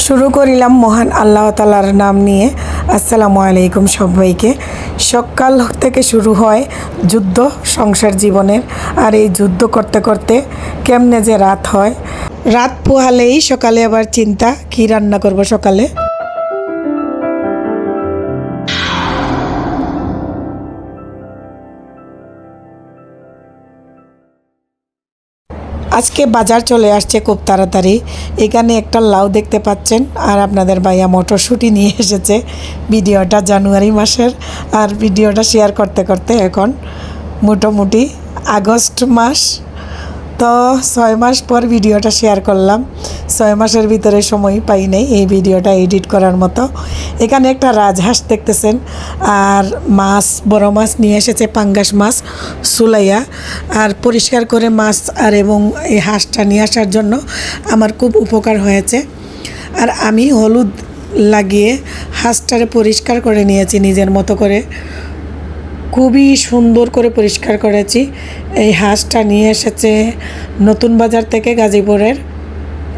শুরু করিলাম মহান আল্লাহ তাআলার নাম নিয়ে। আসসালামু আলাইকুম সবাইকে। সকাল থেকে শুরু হয় যুদ্ধ সংসার জীবনের, আর এই যুদ্ধ করতে করতে কেমনে যে রাত হয়। রাত পোহালেই সকালে আবার চিন্তা কি রান্না করব সকালে। আজকে বাজার চলে আসছে খুব তাড়াতাড়ি। এখানে একটা লাউ দেখতে পাচ্ছেন, আর আপনাদের ভাইয়া মটরশুঁটি নিয়ে এসেছে। ভিডিওটা জানুয়ারি মাসের, আর ভিডিওটা শেয়ার করতে করতে এখন মোটামুটি আগস্ট মাস। তো 6 মাস পর ভিডিওটা শেয়ার করলাম। 6 মাসের ভিতরে সময় পাই নাই এই ভিডিওটা এডিট করার মতো। এখানে একটা রাজহাঁস দেখতেছেন, আর মাছ, বড় মাছ নিয়ে এসেছে, পাঙ্গাস মাছ সুলাইয়া। আর পরিষ্কার করে মাছ আর এবং এই হাঁসটা নিয়ে আসার জন্য আমার খুব উপকার হয়েছে। আর আমি হলুদ লাগিয়ে হাঁসটারে পরিষ্কার করে নিয়েছি নিজের মতো করে, খুবই সুন্দর করে পরিষ্কার করেছি। এই হাঁসটা নিয়ে এসেছে নতুন বাজার থেকে, গাজীপুরের।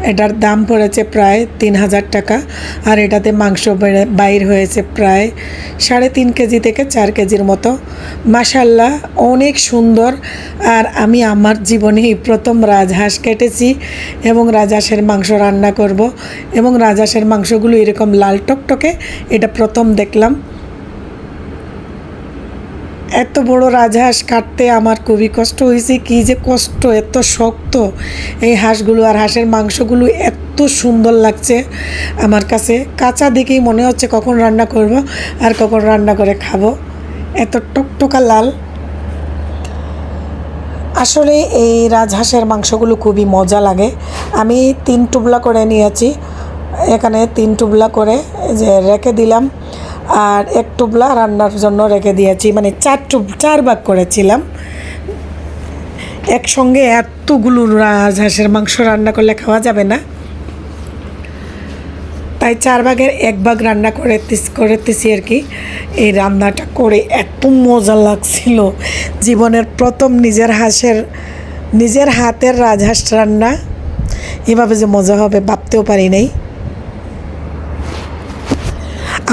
এটার দাম পড়েছে প্রায় 3000 টাকা, আর এটাতে মাংস বাইর হয়েছে প্রায় 3.5 কেজি থেকে 4 কেজির মতো। মাশাল্লাহ অনেক সুন্দর। আর আমি আমার জীবনেই প্রথম রাজহাঁস কেটেছি এবং রাজহাঁসের মাংস রান্না করব, এবং রাজহাঁসের মাংসগুলো এরকম লাল টকটকে, এটা প্রথম দেখলাম। এত বড় রাজহাঁস কাটতে আমার খুবই কষ্ট হয়েছে। কী যে কষ্ট, এত শক্ত এই হাঁসগুলো, আর হাঁসের মাংসগুলো এত সুন্দর লাগছে আমার কাছে। কাঁচা দেখেই মনে হচ্ছে কখন রান্না করব আর কখন রান্না করে খাবো, এত টকটকা লাল। আসলে এই রাজহাঁসের মাংসগুলো খুবই মজা লাগে। আমি 3 টুকরা করে নিয়েছি, এখানে 3 টুকরা করে যে রেখে দিলাম, আর 1 টুকরা রান্নার জন্য রেখে দিয়েছি, মানে 4 ভাগ করেছিলাম। একসঙ্গে এতগুলো রাজহাঁসের মাংস রান্না করলে খাওয়া যাবে না, তাই 4 ভাগের 1 ভাগ রান্না করতেছি আর কি। এই রান্নাটা করে এত মজা লাগছিল, জীবনের প্রথম নিজের হাতের রাজহাঁস রান্না। এভাবে যে মজা হবে ভাবতেও পারি নাই।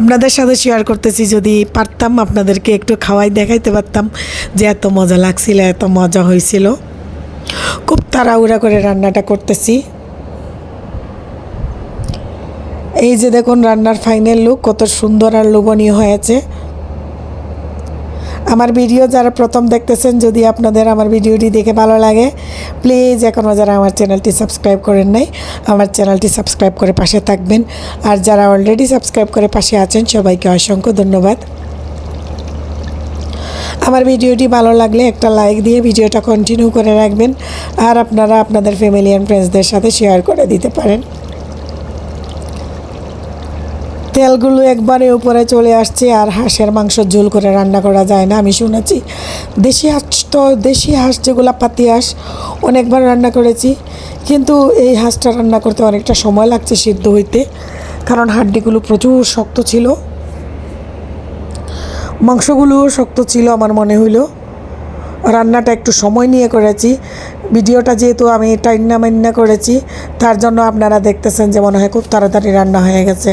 আপনাদের সাথে শেয়ার করতেছি, যদি পারতাম আপনাদেরকে একটু খাওয়াই দেখাইতে পারতাম যে এত মজা লাগছিল, এত মজা হয়েছিল। খুব তাড়াহুড়া করে রান্নাটা করতেছি। এই যে দেখুন রান্নার ফাইনাল লুক কত সুন্দর আর লোভনীয় হয়েছে। আমার ভিডিও যারা প্রথম দেখতেছেন, যদি আপনাদের আমার ভিডিওটি দেখে ভালো লাগে, প্লিজ এখনও যারা আমার চ্যানেলটি সাবস্ক্রাইব করেন নাই, আমার চ্যানেলটি সাবস্ক্রাইব করে পাশে থাকবেন। আর যারা অলরেডি সাবস্ক্রাইব করে পাশে আছেন, সবাইকে অসংখ্য ধন্যবাদ। আমার ভিডিওটি ভালো লাগলে একটা লাইক দিয়ে ভিডিওটা কন্টিনিউ করে রাখবেন, আর আপনারা আপনাদের ফ্যামিলি অ্যান্ড ফ্রেন্ডসদের সাথে শেয়ার করে দিতে পারেন। তেলগুলো একবারে উপরে চলে আসছে, আর হাঁসের মাংস ঝোল করে রান্না করা যায় না আমি শুনেছি। দেশি হাঁস যেগুলো পাতি হাঁস অনেকবার রান্না করেছি, কিন্তু এই হাঁসটা রান্না করতে অনেকটা সময় লাগছে সিদ্ধ হইতে, কারণ হাড্ডিগুলো প্রচুর শক্ত ছিল, মাংসগুলোও শক্ত ছিল। আমার মনে হইল রান্নাটা একটু সময় নিয়ে করেছি। ভিডিওটা যেহেতু আমি টাইন্না করেছি, তার জন্য আপনারা দেখতেছেন যে মনে হয় খুব তাড়াতাড়ি রান্না হয়ে গেছে।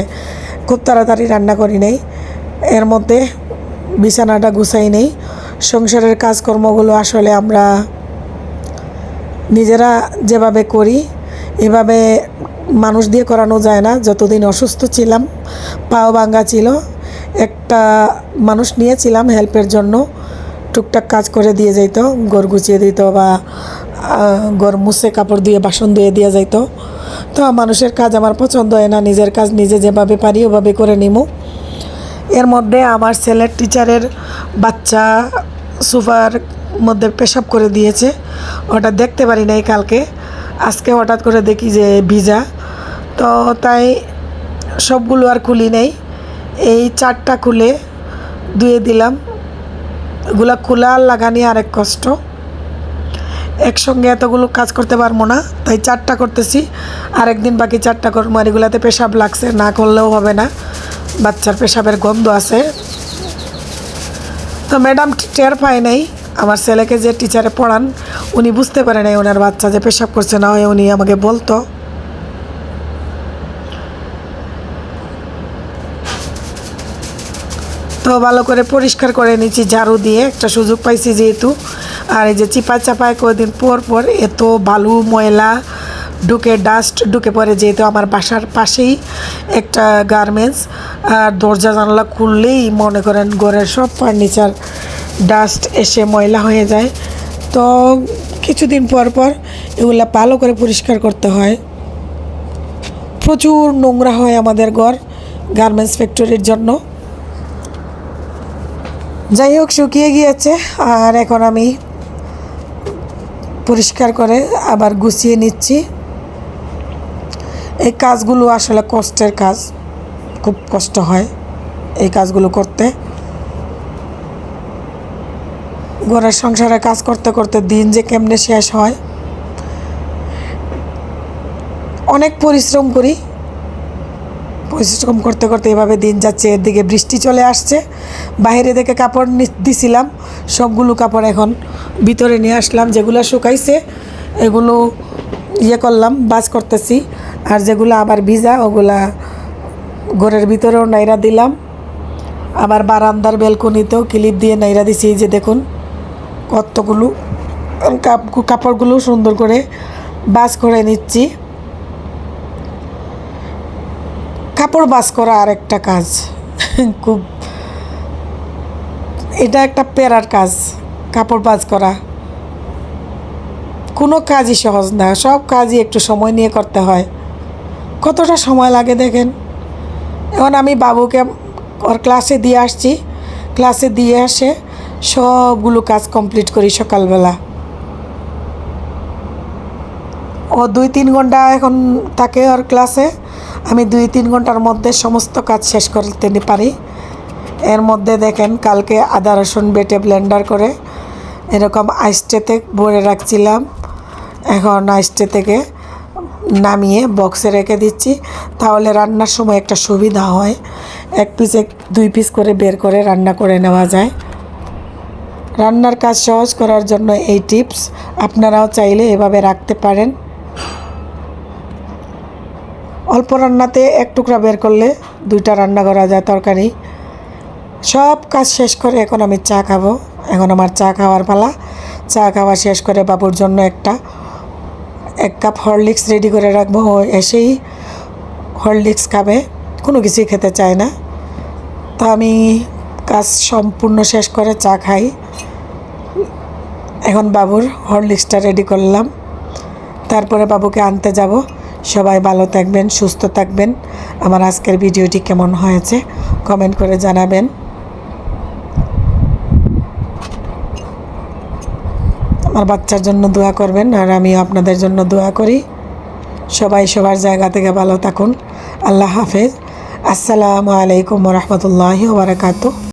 খুব তাড়াতাড়ি রান্না করি নেই, এর মধ্যে বিছানাটা গুছাই নেই। সংসারের কাজকর্মগুলো আসলে আমরা নিজেরা যেভাবে করি এভাবে মানুষ দিয়ে করানো যায় না। যতদিন অসুস্থ ছিলাম, পাও ভাঙ্গা ছিল, একটা মানুষ নিয়েছিলাম হেল্পের জন্য, টুকটাক কাজ করে দিয়ে যাইতো, ঘর গুছিয়ে দিত বা ঘর মুছে কাপড় দিয়ে বাসন ধুয়ে দিয়ে যাইতো। তো মানুষের কাজ আমার পছন্দ হয় না, নিজের কাজ নিজে যেভাবে পারি ওভাবে করে নিমু। এর মধ্যে আমার ছেলের টিচারের বাচ্চা সোফার মধ্যে পেশাব করে দিয়েছে, ওটা দেখতে পারি নাই কালকে। আজকে হঠাৎ করে দেখি যে ভিজা, তো তাই সবগুলো আর খুলি নেই, এই 4টা খুলে ধুয়ে দিলাম। এগুলা খোলা আর লাগানি আরেক কষ্ট, একসঙ্গে এতগুলো কাজ করতে পারবো না, তাই 4টা করতেছি। আরেকদিন বাকি 4টা করবো। আর এগুলাতে পেশাব লাগছে, না করলেও হবে না, বাচ্চার পেশাবের গন্ধ আছে। তো ম্যাডাম টের পায় নাই, আমার ছেলেকে যে টিচারে পড়ান উনি বুঝতে পারে নাই ওনার বাচ্চা যে পেশাব করছে, না হয় উনি আমাকে বলতো। তো ভালো করে পরিষ্কার করে নিচ্ছি ঝাড়ু দিয়ে, একটা সুযোগ পাইছি যেহেতু। আর এই যে চিপা চাপায় কয়েকদিন পর পর এত বালু ময়লা ঢুকে, ডাস্ট ঢুকে পড়ে, যেহেতু আমার বাসার পাশেই একটা গার্মেন্টস। আর দরজা জানলা খুললেই মনে করেন ঘরের সব ফার্নিচার ডাস্ট এসে ময়লা হয়ে যায়। তো কিছুদিন পর পর এগুলো ভালো করে পরিষ্কার করতে হয়। প্রচুর নোংরা হয় আমাদের ঘর গার্মেন্টস ফ্যাক্টরির জন্য। যাই হোক, শুকিয়ে গিয়েছে আর এখন আমি পরিষ্কার করে আবার গুছিয়ে নিচ্ছি। এই কাজগুলো আসলে কষ্টের কাজ, খুব কষ্ট হয় এই কাজগুলো করতে। ঘরের সংসারে কাজ করতে করতে দিন যে কেমনে শেষ হয়। অনেক পরিশ্রম করি, পরিশ্রম করতে করতে এভাবে দিন যাচ্ছে। এদিকে বৃষ্টি চলে আসছে, বাইরে থেকে কাপড় দিছিলাম, সবগুলো কাপড় এখন ভিতরে নিয়ে আসলাম। যেগুলো শুকাইছে এগুলো করলাম, বাজ করতেছি। আর যেগুলো আবার ভিজা ওগুলা ঘরের ভিতরেও নাইরা দিলাম। আবার বারান্দার বেলকনিতেও ক্লিপ দিয়ে নাইরা দিছি। এই যে দেখুন কতগুলো কাপড়গুলো সুন্দর করে বাজ করে নিচ্ছি। কাপড় বাজ করা আর একটা কাজ, খুব এটা একটা প্যারার কাজ। কাপড় বাজ করা কোনো কাজই সহজ না, সব কাজই একটু সময় নিয়ে করতে হয়। কতটা সময় লাগে দেখেন। এখন আমি বাবুকে ওর ক্লাসে দিয়ে আসছি, ক্লাসে দিয়ে আসে সবগুলো কাজ কমপ্লিট করি সকালবেলা। ও 2-3 ঘন্টা এখন থাকে ওর ক্লাসে। আমি 2-3 ঘন্টার মধ্যে সমস্ত কাজ শেষ করতে পারি। এর মধ্যে দেখেন কালকে আদা রসুন বেটে ব্লেন্ডার করে এরকম আইসট্রেতে ভরে রাখছিলাম। এখন আইসট্রে থেকে নামিয়ে বক্সে রেখে দিচ্ছি, তাহলে রান্নার সময় একটা সুবিধা হয়। 1 পিস 2 পিস করে বের করে রান্না করে নেওয়া যায়। রান্নার কাজ সহজ করার জন্য এই টিপস আপনারাও চাইলে এভাবে রাখতে পারেন। অল্প রান্নাতে 1 টুকরা বের করলে 2টা রান্না করা যায় তরকারি। সব কাজ শেষ করে এখন আমি চা খাবো। এখন আমার চা খাওয়ার পালা। চা খাওয়া শেষ করে বাবুর জন্য 1 কাপ হরলিক্স রেডি করে রাখবো। ও এসেই হরলিক্স খাবে, কোনো কিছুই খেতে চায় না। তো আমি কাজ সম্পূর্ণ শেষ করে চা খাই। এখন বাবুর হরলিক্সটা রেডি করলাম, তারপরে বাবুকে আনতে যাব। সবাই ভালো থাকবেন, সুস্থ থাকবেন। আমার আজকের ভিডিওটি কেমন হয়েছে কমেন্ট করে জানাবেন। আমার বাচ্চার জন্য দোয়া করবেন, আর আমিও আপনাদের জন্য দোয়া করি। সবাই সবার জায়গা থেকে ভালো থাকুন। আল্লাহ হাফেজ। আসসালামু আলাইকুম ওয়া রাহমাতুল্লাহি ওয়া বারাকাতুহু।